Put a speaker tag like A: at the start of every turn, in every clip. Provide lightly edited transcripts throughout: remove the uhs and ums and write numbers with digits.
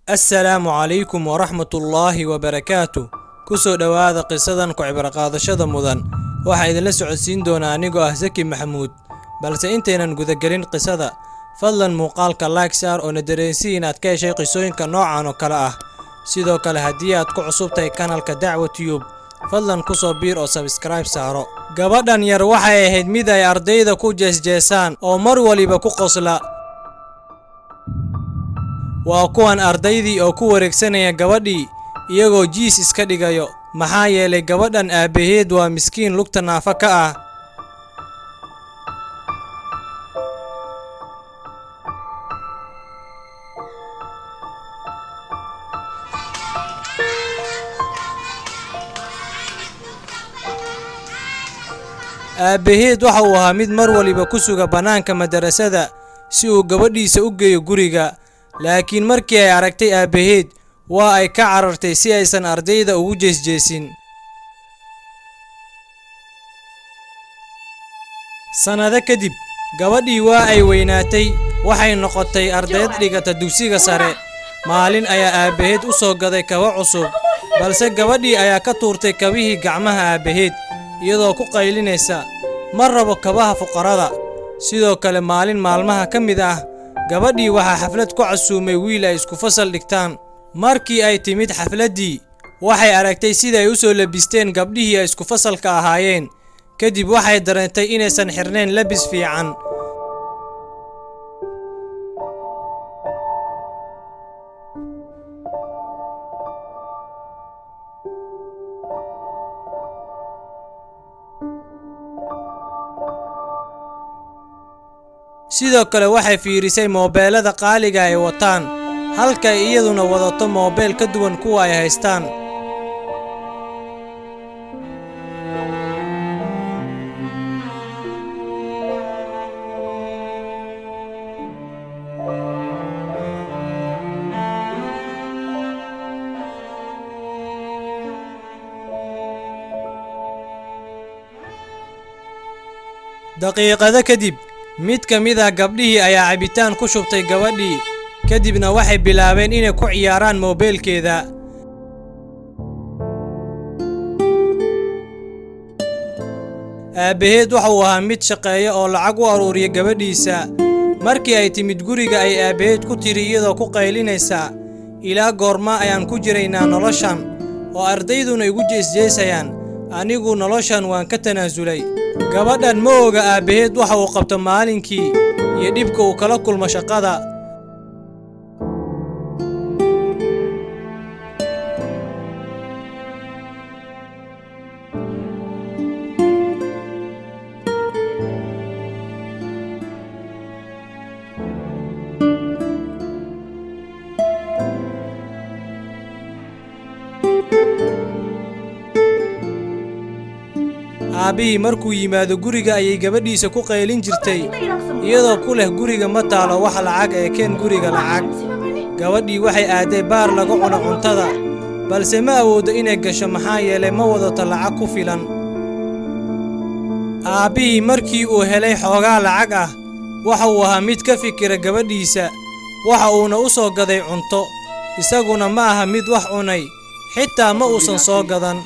A: Assalaamu calaykum waraxmatullaahi wabarakaatuh. Kusoo dhawaada qisadan ku cibro qaadashada mudan. Waxaa idinla socodsiin doona anigoo ah Zaki Maxamuud. Balse intaynan gudagelin qisada, fadlan muuqaalka like saar oo na dareensi inaad ka heshay qisooyinka noocan oo kale ah. Sidoo kale haddii aad ku cusub tahay kanaalka Dacwa Tube, fadlan ku soo biir oo subscribe saaro. Gabadhan yar waxay ahayd mid ay ardayda ku jeesjeesaan oo mar waliba ku qosla. waa kuwan ardaydii oo ku wareegsanaya gabadhii iyagoo jiis iska dhigayo maxaa yeelay gabadhan aabaheed waa miskiin lugta naafa ka ah. aabaheed waxa uu ahaa mid mar waliba ku suga banaanka madarasada si uu gabadhiisa u geeyo guriga. laakiin markii ay aragtay aabaheed waa ay ka carartay si aysan ardayda ugu jeesjeesin. sanado kadib gabadhii waa ay weynaatay waxay noqotay ardayd dhigata dugsiga sare. maalin ayaa aabaheed u soo gaday kabo cusub, balse gabadhii ayaa ka tuurtay kabihii gacmaha aabaheed iyadoo ku qaylinaysa ma rabo kabaha fuqarada. sidoo kale maalin maalmaha ka mid ah gabadhii waxaa xaflad ku casuumay wiil ay isku fasal dhigtaan. markii ay timid xafladdii waxay aragtay sida ay u soo labisteen gabdhihii ay isku fasalka ahaayeen. kadib waxay dareentay inaysan xirnayn labis fiican. sidoo kale waxay fiirisay moobeelada qaaliga ay wataan, halka ay iyaduna wadato moobeel ka duwan kuwa ay haystaan. daqiiqado kadib mid ka mid ah gabdhihii ayaa cabitaan ku shubtay gabadhii, kadibna waxay bilaabeen inay ku ciyaaraan moobeelkeeda. aabaheed waxa uu ahaa mid shaqeeya oo lacag u aruuriya gabadhiisa. markii ay timid guriga ay aabaheed ku tiri iyadoo ku qaylinaysa ilaa goorma ayaan ku jiraynaa noloshan oo ardayduna igu jeesjeesayaan, anigu noloshan waan ka tanaasulay. gabadhan ma oga aabaheed waxa uu qabto maalinkii iyo dhibka uu kala kulmo shaqada. aabihii markuu yimaado guriga ayay gabadhiisa ku qaylin jirtay iyadoo ku leh guriga ma taalo wax lacag ee keen guriga lacag. gabadhii waxay aaday baar lagu cuno cuntada, balse ma awoodo inay gasho maxaa yeelay ma wadato lacag ku filan. aabbihii markii uu helay xoogaa lacag ah waxa uu ahaa mid ka fikira gabadhiisa, waxa uuna u soo gaday cunto. isaguna ma aha mid wax cunay, xitaa ma uusan soo gadan.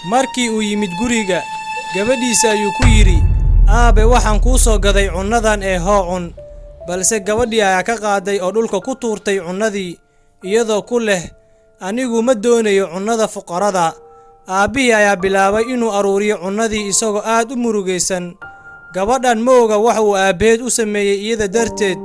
A: markii uu yimid guriga gabadhiisa ayuu ku yidhi, aabe waxaan kuu soo gaday cunnadan ee hoo cun. balse gabadhii ayaa ka qaaday oo dhulka ku tuurtay cunnadii iyadoo ku leh anigu ma doonayo cunnada fuqarada. aabbihii ayaa bilaabay inuu aruuriyo cunnadii isagoo aad u murugaysan. gabadhan ma oga wax uu aabaheed u sameeyey iyada darteed.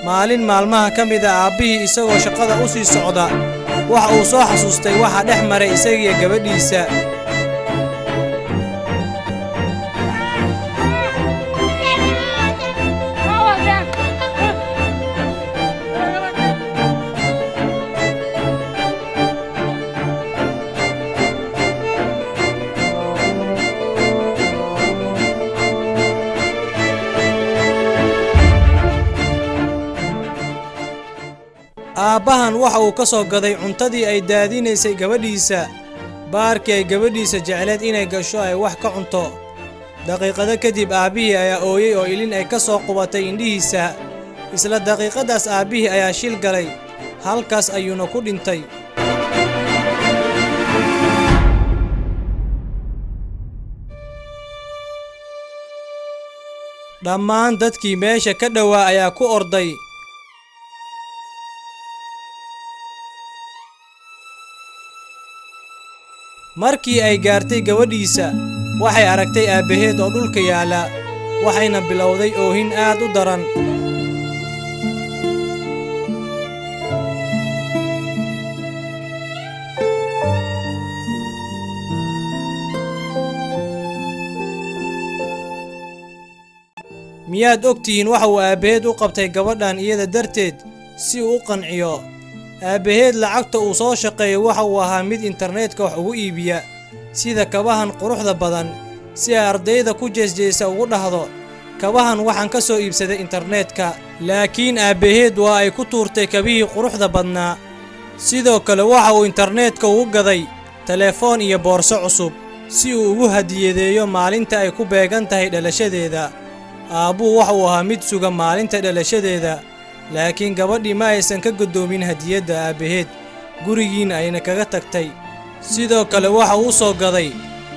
A: maalin maalmaha ka mid ah aabbihii isagoo shaqada u sii socda waxa uu soo xasuustay waxa dhex maray isagiyo gabadhiisa. aabbahan waxa uu ka soo gaday cuntadii ay daadinaysay gabadhiisa baarkii ay gabadhiisa jecleed inay gasho ay wax ka cunto. daqiiqado kadib aabbihii ayaa ooyey oo ilin ay ka soo qubatay indhihiisa. isla daqiiqadaas aabbihii ayaa shil galay, halkaas ayuuna ku dhintay. dhammaan dadkii meesha ka dhowaa ayaa ku orday. markii ay gaartay gabadhiisa, waxay aragtay aabbaheed oo dhulka yaala, waxayna bilowday oohin aad u daran. miyaad ogtihiin waxa uu aabbaheed u qabtay gabadhan iyada darteed si uu u qanciyo? aabbaheed lacagta uu soo shaqeeyo waxa uu ahaa mid internetka wax ugu iibiya, sida kabahan quruxda badan, si ay ardayda ku jeesjeesa ugu dhahdo kabahan waxaan ka soo iibsaday internetka. laakiin aabbaheed waa ay ku tuurtay kabihii quruxda badnaa. sidoo kale waxa uu internetka ugu gaday telefoon iyo boorso cusub si uu ugu hadiyadeeyo maalinta ay ku beegan tahay dhalashadeeda. aabbuhu waxa uu ahaa mid suga maalinta dhalashadeeda, laakiin gabadhii ma aysan ka guddoomin hadiyadda aabbaheed, gurigiina ayna kaga tagtay. sidoo kale waxa uu soo gaday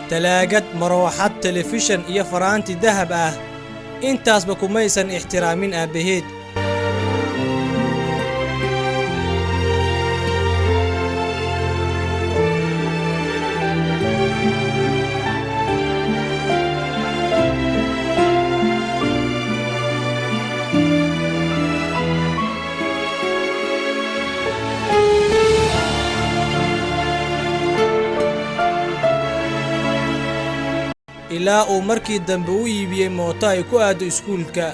A: talaagad, marooxad, telefishan iyo faraanti dahab ah. intaasba kumaysan ixtiraamin aabbaheed. ilaa uu markii dambe u iibiyey mooto ay ku aado iskuulka.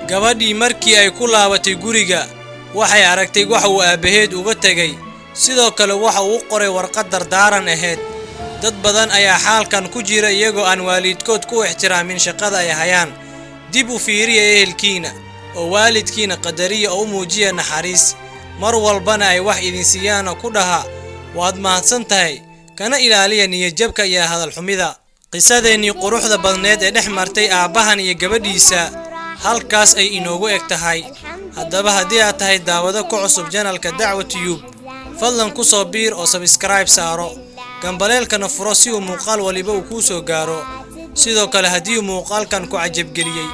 A: gabadhii markii ay ku laabatay guriga, waxay aragtay waxa uu aabbaheed uga tegay. sidoo kale waxa uu qoray warqad dardaaran ahayd. dad badan ayaa xaalkan ku jira iyagoo aan waalidkood ku ixtiraamin shaqada ay hayaan. dib u fiiriya ehelkiina oo waalidkiina qadariya oo u muujiya naxariis. mar walbana ay wax idin siiyaan oo ku dhaha waad mahadsan tahay, kana ilaaliya niyadjabka iyo hadal xumida. qisadeennii quruxda badneed ee dhex martay aabbahan iyo gabadhiisa halkaas ay inoogu eg tahay. haddaba haddii aad tahay daawado ku cusub janalka Dacwo Tube, fadlan ku soo biir oo subscribe saaro, gambaleelkana furo si uu muuqaal waliba uu kuu soo gaaro. sidoo kale haddii muuqaalkan ku cajabgeliyey,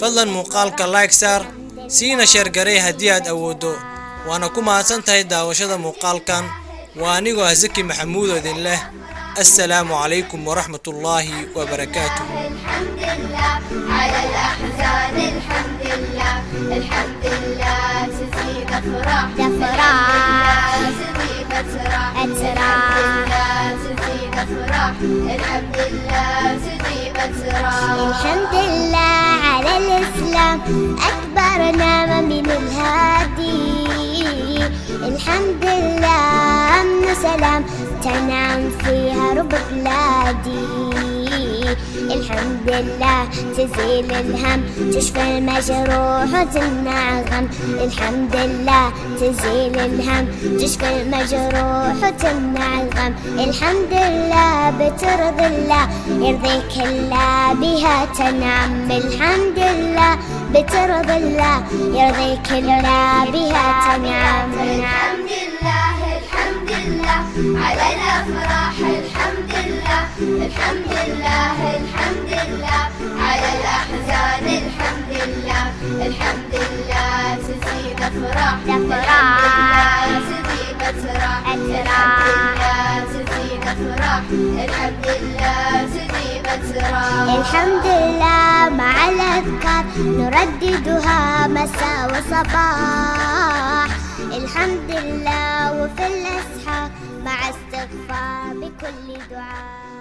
A: fadlan muuqaalka like saar, siina share garee haddii aad awooddo. waana ku mahadsan tahay daawashada muuqaalkan. waa anigoo Zaki Maxamuud oo idin leh السلام عليكم ورحمة الله وبركاته.
B: الحمد لله على الأحزان، الحمد لله الحمد لله تزيد أفراح أفراح تزيد أتراح تزيد أفراح الحمد لله تزيد أتراح.
C: الحمد لله على الإسلام أكبر نعمة من الهادي. الحمد لله أمن سلام تنعم فيها رب بلادي. الحمد لله تزيل الهم تشفى المجروح وتمنع الغم. الحمد لله تزيل الهم تشفى المجروح وتمنع الغم. الحمد لله بترضي الله يرضيك الله بها تنعم. الحمد لله بترضي الله يرضيك الله بها تنعم.
B: الحمد لله الحمد لله على الأفراح. الحمد لله الحمد لله الحمد لله على الأحزان. الحمد لله الحمد لله تزيد أفراح أفراح تزيد أتراح الحمد لله تزيد أفراح الحمد لله تزيد أتراح.
C: الحمد لله مع الأذكار نرددها مساء وصباح. الحمد لله وفي الأسحار مع استغفار بكل دعاء.